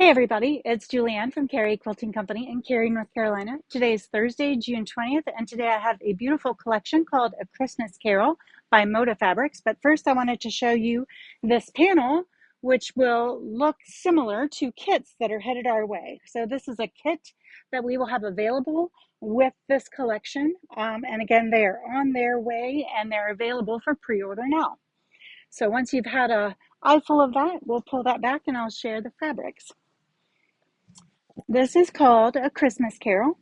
Hey everybody, it's Julianne from Cary Quilting Company in Cary, North Carolina. Today is Thursday, June 20th, and today I have a beautiful collection called A Christmas Carol by Moda Fabrics. But first I wanted to show you this panel, which will look similar to kits that are headed our way. So this is a kit that we will have available with this collection. And again, they are on their way and they're available for pre-order now. So once you've had an eye full of that, we'll pull that back and I'll share the fabrics. This is called A Christmas Carol.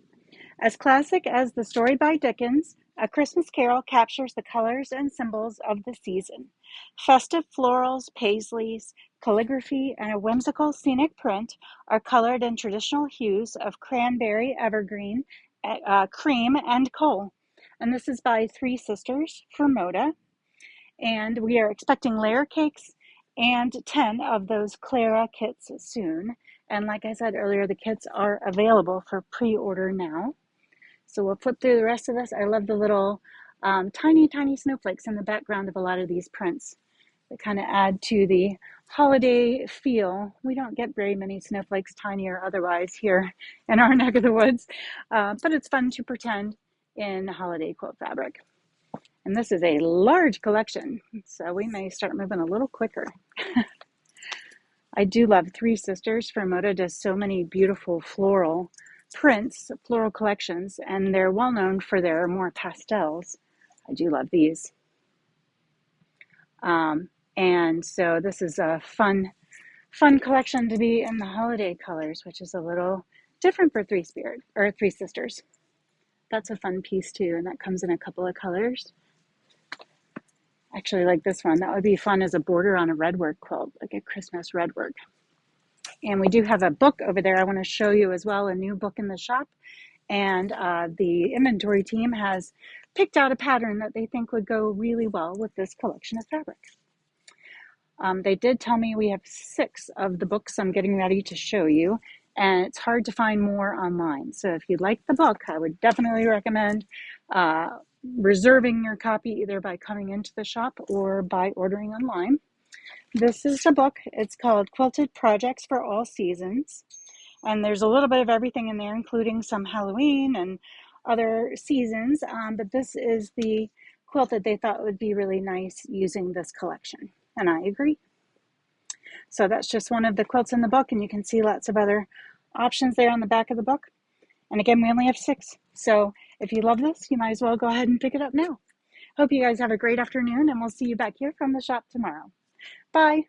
As classic as the story by Dickens, A Christmas Carol captures the colors and symbols of the season. Festive florals, paisleys, calligraphy, and a whimsical scenic print are colored in traditional hues of cranberry, evergreen, cream, and coal. And this is by Three Sisters for Moda. And we are expecting layer cakes and 10 of those Clara kits soon. And like I said earlier, the kits are available for pre-order now. So we'll flip through the rest of this. I love the little tiny snowflakes in the background of a lot of these prints that kind of add to the holiday feel. We don't get very many snowflakes, tiny or otherwise, here in our neck of the woods, but it's fun to pretend in holiday quilt fabric. And this is a large collection, so we may start moving a little quicker. I do love Three Sisters for Moda. Does so many beautiful floral prints, floral collections, and they're well known for their more pastels. I do love these. And so this is a fun collection to be in the holiday colors, which is a little different for Three Sisters. That's a fun piece too, and that comes in a couple of colors. Actually like this one. That would be fun as a border on a redwork quilt, like a Christmas redwork. And we do have a book over there I want to show you as well, a new book in the shop. And the inventory team has picked out a pattern that they think would go really well with this collection of fabrics. They did tell me we have 6 of the books I'm getting ready to show you, and it's hard to find more online. So if you like the book, I would definitely recommend reserving your copy either by coming into the shop or by ordering online. This is the book. It's called Quilted Projects for All Seasons. And there's a little bit of everything in there, including some Halloween and other seasons. But this is the quilt that they thought would be really nice using this collection. And I agree. So that's just one of the quilts in the book. And you can see lots of other options there on the back of the book. And again, we only have 6. So if you love this, you might as well go ahead and pick it up now. Hope you guys have a great afternoon, and we'll see you back here from the shop tomorrow. Bye.